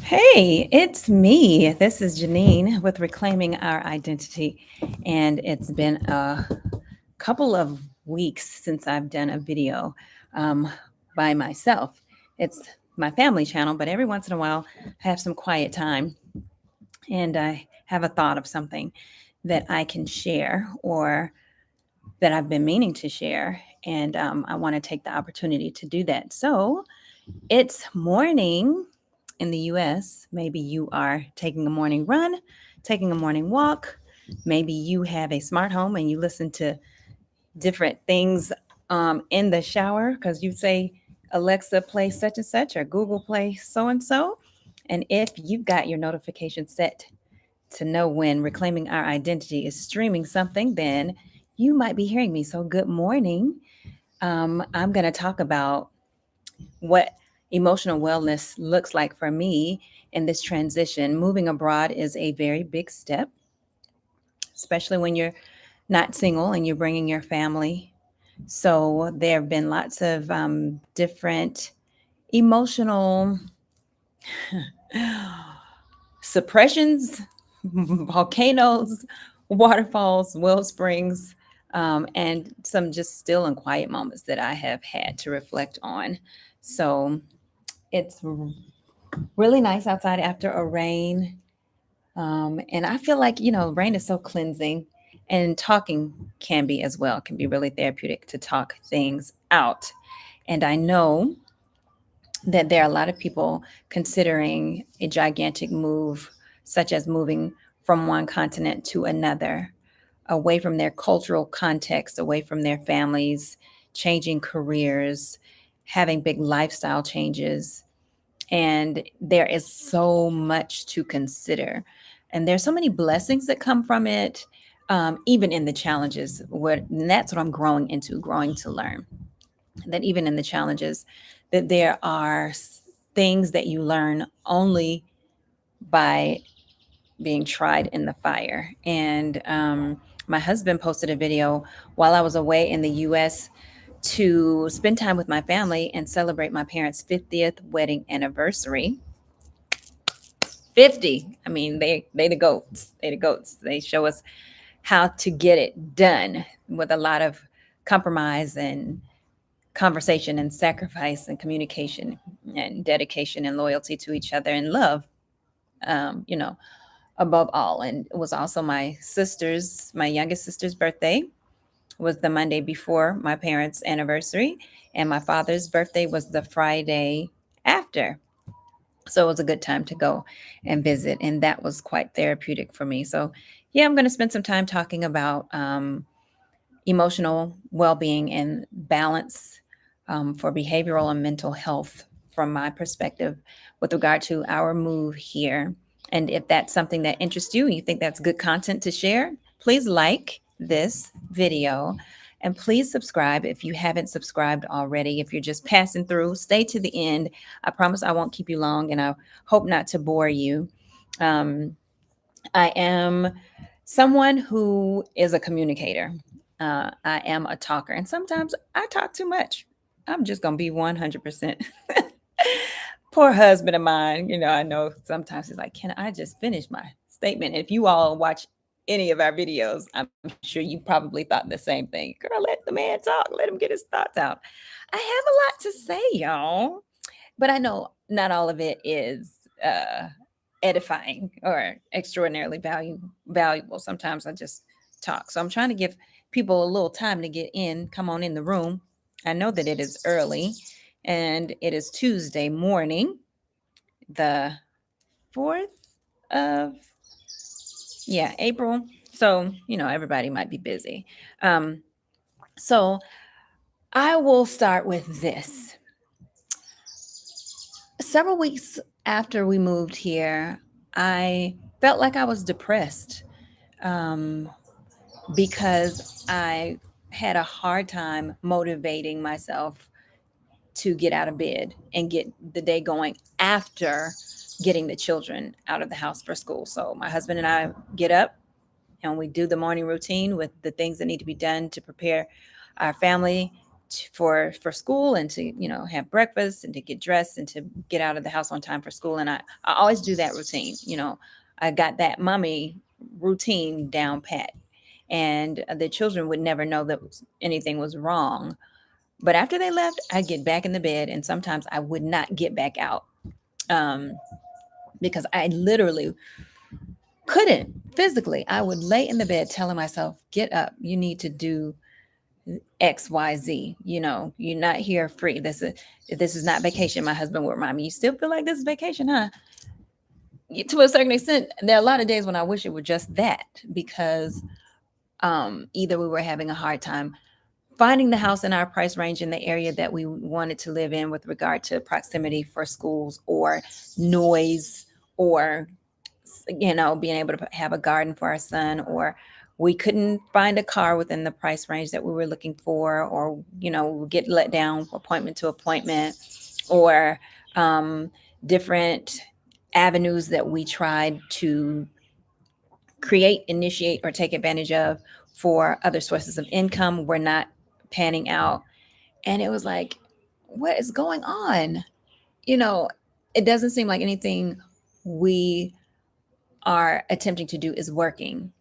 Hey, it's me. This is Janine with Reclaiming Our Identity. And it's been a couple of weeks since I've done a video um, by myself. It's my family channel, but every once in a while I have some quiet time and I have a thought of something that I can share or that I've been meaning to share. And I want to take the opportunity to do that. So, it's morning in the US. Maybe you are taking a morning run, taking a morning walk. Maybe you have a smart home and you listen to different things in the shower because you say, Alexa, play such and such, or Google, play so and so. And if you've got your notification set to know when Reclaiming Our Identity is streaming something, then you might be hearing me. So, good morning. I'm going to talk about what emotional wellness looks like for me in this transition. Moving abroad is a very big step, especially when you're not single and you're bringing your family. So there have been lots of different emotional suppressions, volcanoes, waterfalls, well springs, and some just still and quiet moments that I have had to reflect on. So it's really nice outside after a rain. And I feel like, rain is so cleansing and talking can be as well, can be really therapeutic to talk things out. And I know that there are a lot of people considering a gigantic move, such as moving from one continent to another, away from their cultural context, away from their families, changing careers, having big lifestyle changes, and there is so much to consider and there's so many blessings that come from it, even in the challenges. And that's what I'm growing to learn, that even in the challenges, that there are things that you learn only by being tried in the fire. And my husband posted a video while I was away in the US to spend time with my family and celebrate my parents' 50th wedding anniversary. 50. I mean, they the goats. They the goats. They show us how to get it done with a lot of compromise and conversation and sacrifice and communication and dedication and loyalty to each other and love, um, you know, above all. And it was also my youngest sister's birthday was the Monday before my parents' anniversary, and my father's birthday was the Friday after. So it was a good time to go and visit, and that was quite therapeutic for me. So, yeah, I'm going to spend some time talking about emotional well being and balance for behavioral and mental health from my perspective with regard to our move here. And if that's something that interests you and you think that's good content to share, please like this video and please subscribe if you haven't subscribed already. If you're just passing through, stay to the end. I promise I won't keep you long and I hope not to bore you. Um, I am someone who is a communicator. I am a talker, and sometimes I talk too much. I'm just going to be 100%. Poor husband of mine, I know sometimes he's like, can I just finish my statement? If you all watch any of our videos, I'm sure you probably thought the same thing. Girl, let the man talk, let him get his thoughts out. I have a lot to say, y'all, but I know not all of it is uh, edifying or extraordinarily valuable. Sometimes I just talk. So I'm trying to give people a little time to get in, come on in the room. I know that it is early and it is Tuesday morning, the 4th of, yeah, April. So, everybody might be busy. Um, so I will start with this. Several weeks after we moved here, I felt like I was depressed um, because I had a hard time motivating myself to get out of bed and get the day going after getting the children out of the house for school. So my husband and I get up and we do the morning routine with the things that need to be done to prepare our family for school, and to have breakfast, and to get dressed, and to get out of the house on time for school. And I always do that routine. I got that mommy routine down pat, and the children would never know that anything was wrong. But after they left, I'd get back in the bed, and sometimes I would not get back out, um, because I literally couldn't physically. I would lay in the bed telling myself, get up, you need to do XYZ. You're not here free. This is not vacation. My husband would remind me, you still feel like this is vacation, huh? To a certain extent, there are a lot of days when I wish it were just that, because either we were having a hard time finding the house in our price range in the area that we wanted to live in, with regard to proximity for schools, or noise, or being able to have a garden for our son, or we couldn't find a car within the price range that we were looking for, or we get let down appointment to appointment, or different avenues that we tried to create, initiate, or take advantage of for other sources of income were not panning out. And it was like, what is going on? You know, it doesn't seem like anything we are attempting to do is working.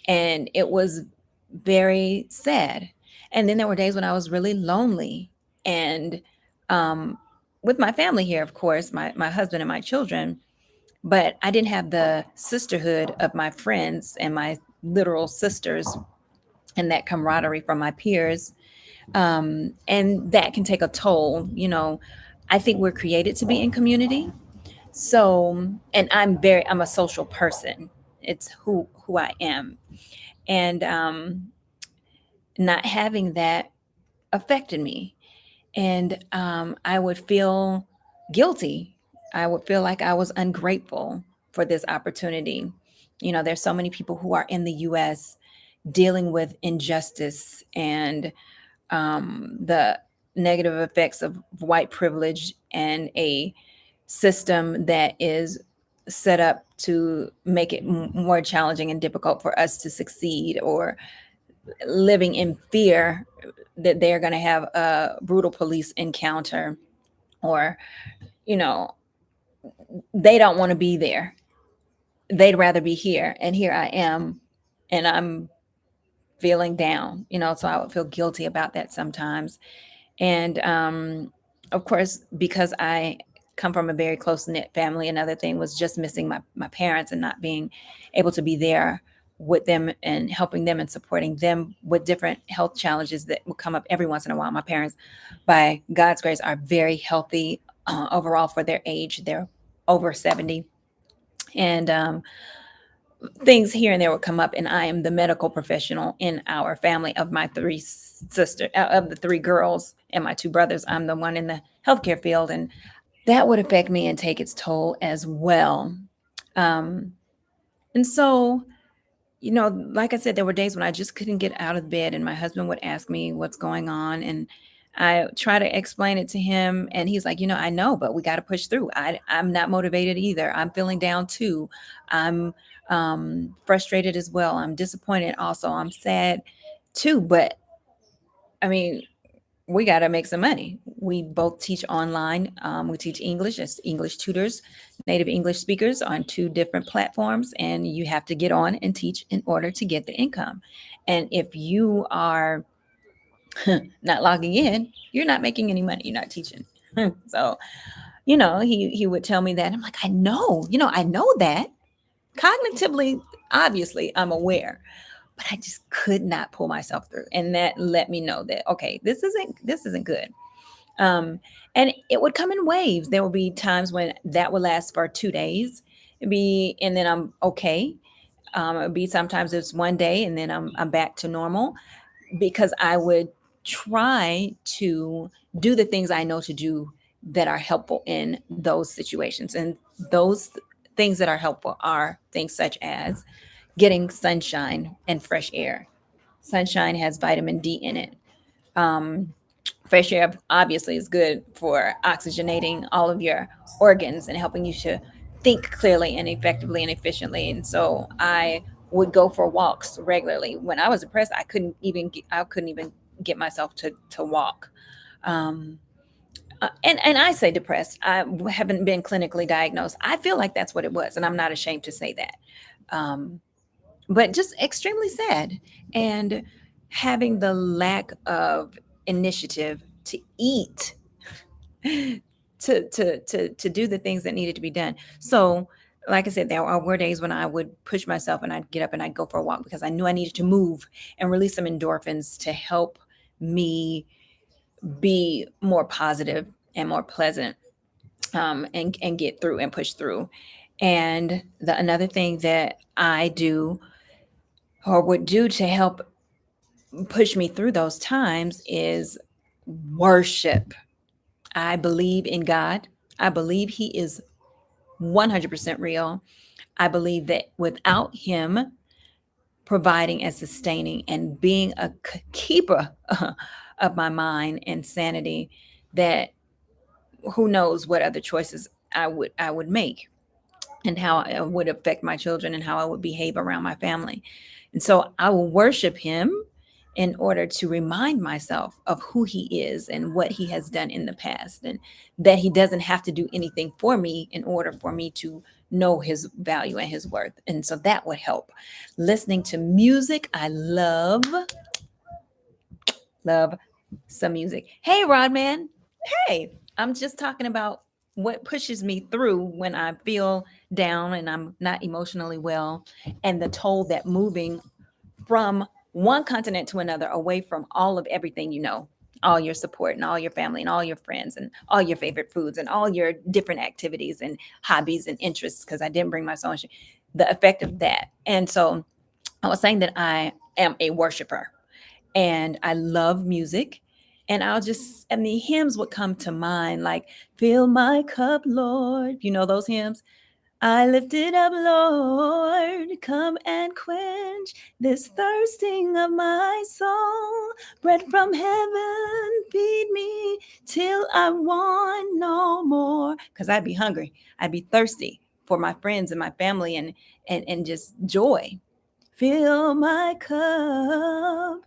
And it was very sad. And then there were days when I was really lonely, and um, with my family here, of course, my husband and my children, but I didn't have the sisterhood of my friends and my literal sisters, and that camaraderie from my peers. And that can take a toll. I think we're created to be in community. So, and I'm a social person. It's who I am. And not having that affected me. And I would feel guilty. I would feel like I was ungrateful for this opportunity. There's so many people who are in the US dealing with injustice, and the negative effects of white privilege, and a system that is set up to make it more challenging and difficult for us to succeed, or living in fear that they're going to have a brutal police encounter, or you know they don't want to be there. They'd rather be here, and here I am, and I'm feeling down. So I would feel guilty about that sometimes. And of course, because I come from a very close knit family, another thing was just missing my parents, and not being able to be there with them, and helping them, and supporting them with different health challenges that will come up every once in a while. My parents, by God's grace, are very healthy overall for their age. They're over 70. And things here and there would come up, and I am the medical professional in our family. Of my three sisters, of the three girls and my two brothers, I'm the one in the healthcare field, and that would affect me and take its toll as well. um, and so, like I said, there were days when I just couldn't get out of bed, and my husband would ask me what's going on, and I try to explain it to him, and he's like, I know, but we got to push through. I'm not motivated either. I'm feeling down too. I'm frustrated as well. I'm disappointed also. I'm sad too. But I mean, we got to make some money. We both teach online. We teach English as English tutors, native English speakers, on two different platforms. And you have to get on and teach in order to get the income. And if you are not logging in, you're not making any money. You're not teaching. So, he would tell me that. I'm like, I know that. Cognitively, obviously, I'm aware, but I just could not pull myself through. And that let me know that, okay, this isn't good. And it would come in waves. There would be times when that would last for 2 days. And then I'm okay. It would be sometimes it's one day, and then I'm back to normal, because I would try to do the things I know to do that are helpful in those situations. And those things that are helpful are things such as getting sunshine and fresh air. Sunshine has vitamin D in it. Um, Fresh air obviously is good for oxygenating all of your organs and helping you to think clearly and effectively and efficiently. And so I would go for walks regularly. When I was depressed, I couldn't even get myself to walk. Um, and I say depressed. I haven't been clinically diagnosed. I feel like that's what it was, and I'm not ashamed to say that. Um, but just extremely sad, and having the lack of initiative to eat, to do the things that needed to be done. So, like I said, there were days when I would push myself and I'd get up and I'd go for a walk because I knew I needed to move and release some endorphins to help me be more positive and more pleasant, and get through and push through. And another thing that I do or would do to help push me through those times is worship. I believe in God. I believe He is 100% real. I believe that without Him providing and sustaining and being a keeper of my mind and sanity, that who knows what other choices I would make, and how it would affect my children and how I would behave around my family. And so I will worship Him in order to remind myself of who He is and what He has done in the past, and that He doesn't have to do anything for me in order for me to know His value and His worth. And so that would help. Listening to music, I love some music. Hey, Rodman. Hey, I'm just talking about what pushes me through when I feel down and I'm not emotionally well, and the toll that moving from one continent to another, away from all of everything, all your support and all your family and all your friends and all your favorite foods and all your different activities and hobbies and interests, because I didn't bring my soul, the effect of that. And so I was saying that I am a worshiper and I love music. And and the hymns would come to mind, like, fill my cup, Lord. You know those hymns? I lift it up, Lord. Come and quench this thirsting of my soul. Bread from heaven, feed me till I want no more. Because I'd be hungry. I'd be thirsty for my friends and my family, and just joy. Fill my cup,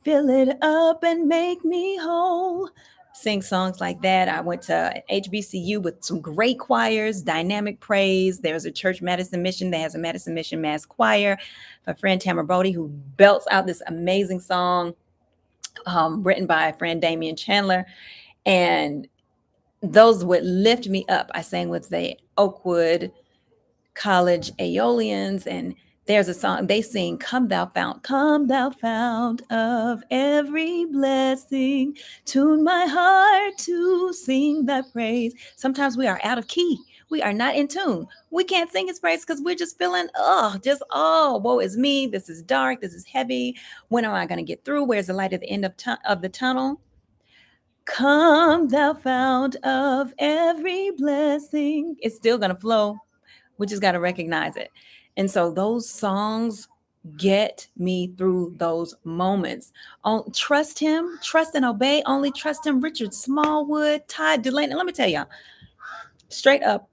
fill it up and make me whole. Sing songs like that. I went to HBCU with some great choirs, dynamic praise. There's a church, Madison Mission, that has a Madison Mission Mass Choir. My friend Tamara Bodie, who belts out this amazing song, written by a friend Damian Chandler. And those would lift me up. I sang with the Oakwood College Aeolians, and there's a song they sing, come thou fount of every blessing, tune my heart to sing thy praise. Sometimes we are out of key. We are not in tune. We can't sing His praise because we're just feeling, woe is me. This is dark. This is heavy. When am I going to get through? Where's the light at the end of the tunnel? Come thou fount of every blessing. It's still going to flow. We just got to recognize it. And so those songs get me through those moments. Trust Him, trust and obey, only trust Him. Richard Smallwood, Todd Delaney. Let me tell y'all, straight up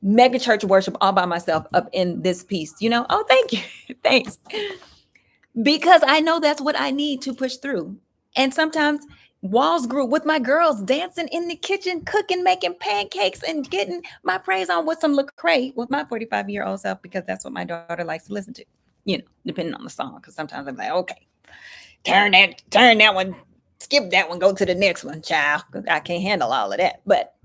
mega church worship all by myself up in this piece. Oh, thank you. Thanks. Because I know that's what I need to push through. And sometimes walls grew with my girls dancing in the kitchen, cooking, making pancakes, and getting my praise on with some Lecrae with my 45-year-old self, because that's what my daughter likes to listen to, depending on the song. Because sometimes I'm like, okay, turn that one, skip that one, go to the next one, child. I can't handle all of that. But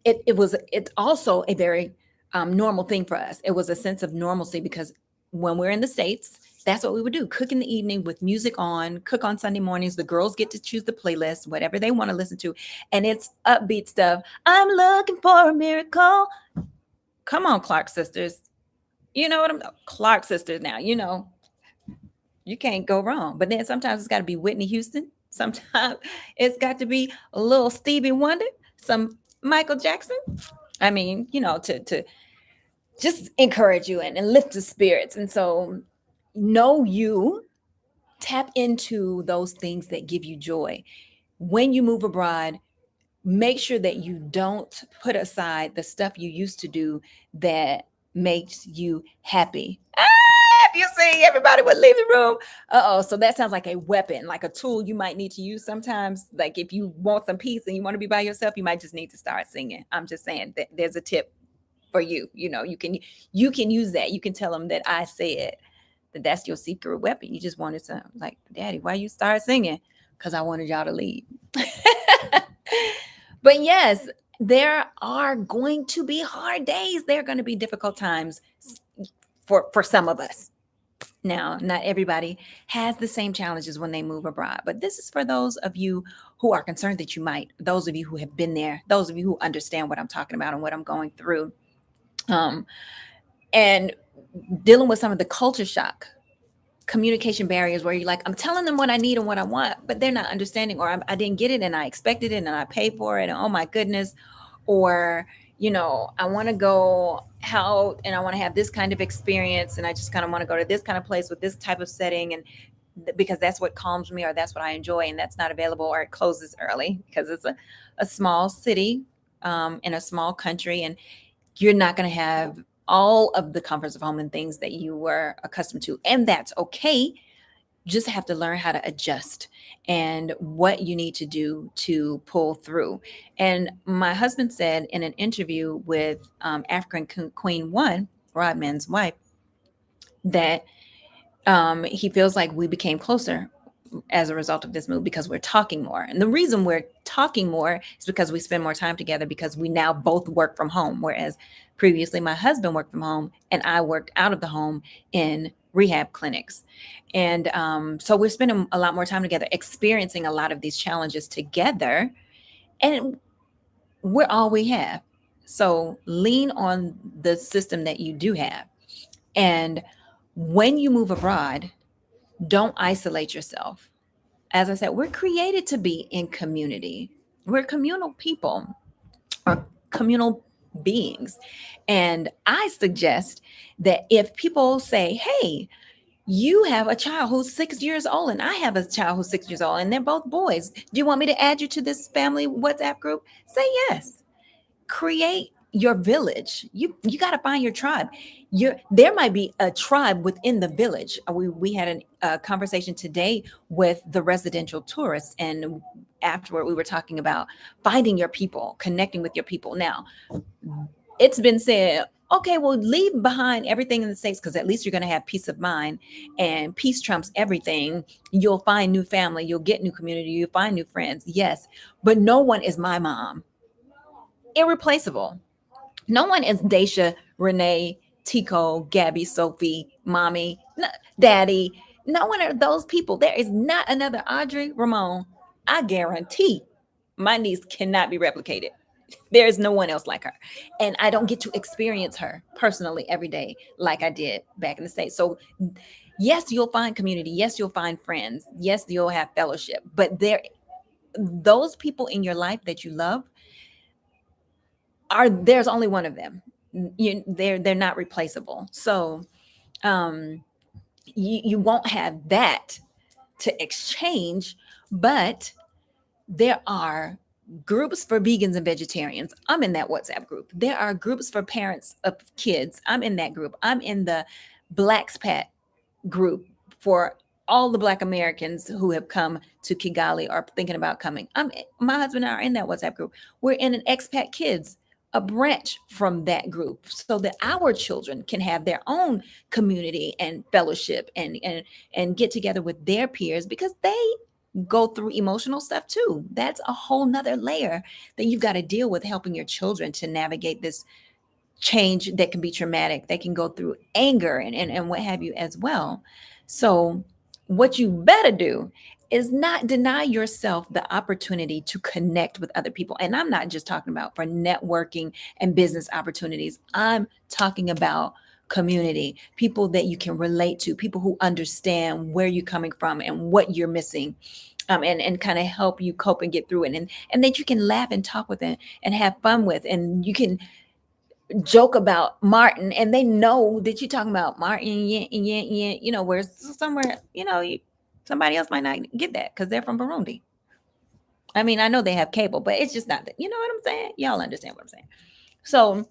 it's also a very normal thing for us. It was a sense of normalcy, because when we're in the States, that's what we would do. Cook in the evening with music on, cook on Sunday mornings. The girls get to choose the playlist, whatever they want to listen to. And it's upbeat stuff. I'm looking for a miracle. Come on, Clark sisters. You know what Clark sisters now, you can't go wrong. But then sometimes it's got to be Whitney Houston. Sometimes it's got to be a little Stevie Wonder, some Michael Jackson. I mean, to just encourage you and lift the spirits. And so you tap into those things that give you joy. When you move abroad, make sure that you don't put aside the stuff you used to do that makes you happy. You see, everybody would leave the room. Uh-oh. So that sounds like a weapon, like a tool you might need to use sometimes. Like if you want some peace and you want to be by yourself, you might just need to start singing. I'm just saying that there's a tip for you. You can use that. You can tell them that I said that that's your secret weapon. You just wanted to, like, Daddy, why you start singing? Because I wanted y'all to leave. But yes, there are going to be hard days. There are going to be difficult times for some of us. Now, not everybody has the same challenges when they move abroad, but this is for those of you who are concerned that you might, those of you who have been there, those of you who understand what I'm talking about and what I'm going through. And dealing with some of the culture shock, communication barriers where you're like, I'm telling them what I need and what I want, but they're not understanding, or I didn't get it and I expected it and I paid for it. And oh my goodness. Or, I want to go out and I want to have this kind of experience. And I just kind of want to go to this kind of place with this type of setting. And because that's what calms me or that's what I enjoy. And that's not available, or it closes early because it's a small city in a small country. And you're not going to have all of the comforts of home and things that you were accustomed to. And that's okay. Just have to learn how to adjust and what you need to do to pull through. And my husband said in an interview with African Queen One, Rodman's wife, that he feels like we became closer as a result of this move because we're talking more. And the reason we're talking more is because we spend more time together because we now both work from home. Whereas previously my husband worked from home and I worked out of the home in rehab clinics. And so we're spending a lot more time together, experiencing a lot of these challenges together. And we're all we have. So lean on the system that you do have. And when you move abroad, don't isolate yourself. As I said, we're created to be in community. We're communal people or communal beings. And I suggest that if people say, hey, you have a child who's 6 years old, and I have a child who's 6 years old, and they're both boys. Do you want me to add you to this family WhatsApp group? Say yes. Create your village. You got to find your tribe. There might be a tribe within the village. We had a conversation today with the residential tourists, and afterward we were talking about finding your people, connecting with your people. Now, it's been said, okay, well, leave behind everything in the States because at least you're going to have peace of mind, and peace trumps everything. You'll find new family, you'll get new community, you'll find new friends. Yes, but no one is my mom. Irreplaceable. No one is Daisha, Renee, Tico, Gabby, Sophie, Mommy, Daddy. No one are those people. There is not another Audrey Ramon. I guarantee my niece cannot be replicated. There is no one else like her. And I don't get to experience her personally every day like I did back in the States. So, yes, you'll find community. Yes, you'll find friends. Yes, you'll have fellowship. But those people in your life that you love, there's only one of them. They're not replaceable. So you won't have that to exchange, but there are groups for vegans and vegetarians. I'm in that WhatsApp group. There are groups for parents of kids. I'm in that group. I'm in the Blackspat group for all the Black Americans who have come to Kigali or thinking about coming. My husband and I are in that WhatsApp group. We're in an expat kids, a branch from that group, so that our children can have their own community and fellowship and get together with their peers because they go through emotional stuff too. That's a whole nother layer that you've got to deal with, helping your children to navigate this change that can be traumatic. They can go through anger and what have you as well. So what you better do is not deny yourself the opportunity to connect with other people. And I'm not just talking about for networking and business opportunities. I'm talking about community, people that you can relate to, people who understand where you're coming from and what you're missing. And kind of help you cope and get through it, and that you can laugh and talk with and have fun with, and you can joke about Martin, and they know that you're talking about Martin, where somewhere, somebody else might not get that because they're from Burundi. I mean, I know they have cable, but it's just not that. You know what I'm saying? Y'all understand what I'm saying? So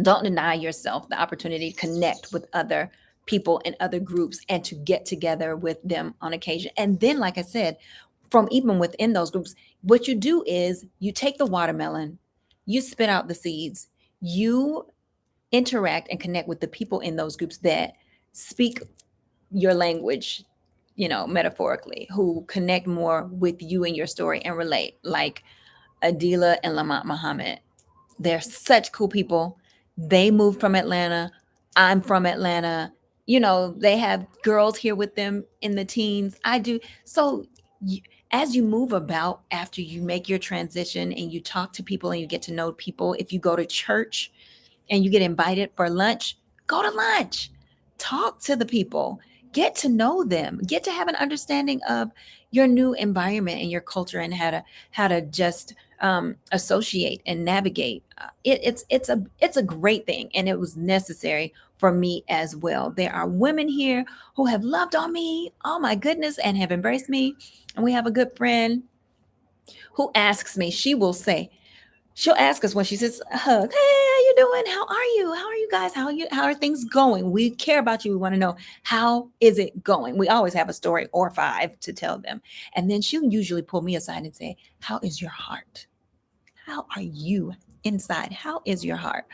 don't deny yourself the opportunity to connect with other people in other groups and to get together with them on occasion. And then, like I said, from even within those groups, what you do is you take the watermelon, you spit out the seeds, you interact and connect with the people in those groups that speak your language, metaphorically, who connect more with you and your story and relate, like Adila and Lamont Muhammad. They're such cool people. They moved from Atlanta. I'm from Atlanta. They have girls here with them in the teens. I do. So you, as you move about after you make your transition and you talk to people and you get to know people, if you go to church and you get invited for lunch, go to lunch. Talk to the people. Get to know them. Get to have an understanding of your new environment and your culture and how to just associate and navigate. It's a great thing, and it was necessary for me as well. There are women here who have loved on me, oh my goodness, and have embraced me. And we have a good friend who asks me. She'll ask us when she says hug, hey, how you doing? How are you? How are you guys? How are things going? We care about you. We want to know, how is it going? We always have a story or five to tell them. And then she'll usually pull me aside and say, how is your heart? How are you inside? How is your heart?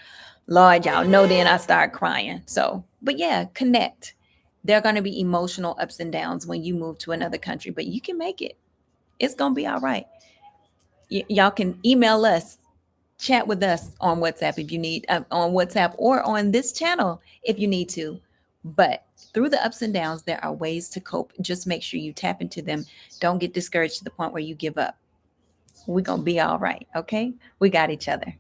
Lord, y'all know, then I start crying. So, but yeah, connect. There are going to be emotional ups and downs when you move to another country, but you can make it. It's going to be all right. Y'all can email us, chat with us on WhatsApp if you need, on WhatsApp or on this channel if you need to. But through the ups and downs, there are ways to cope. Just make sure you tap into them. Don't get discouraged to the point where you give up. We're going to be all right. Okay. We got each other.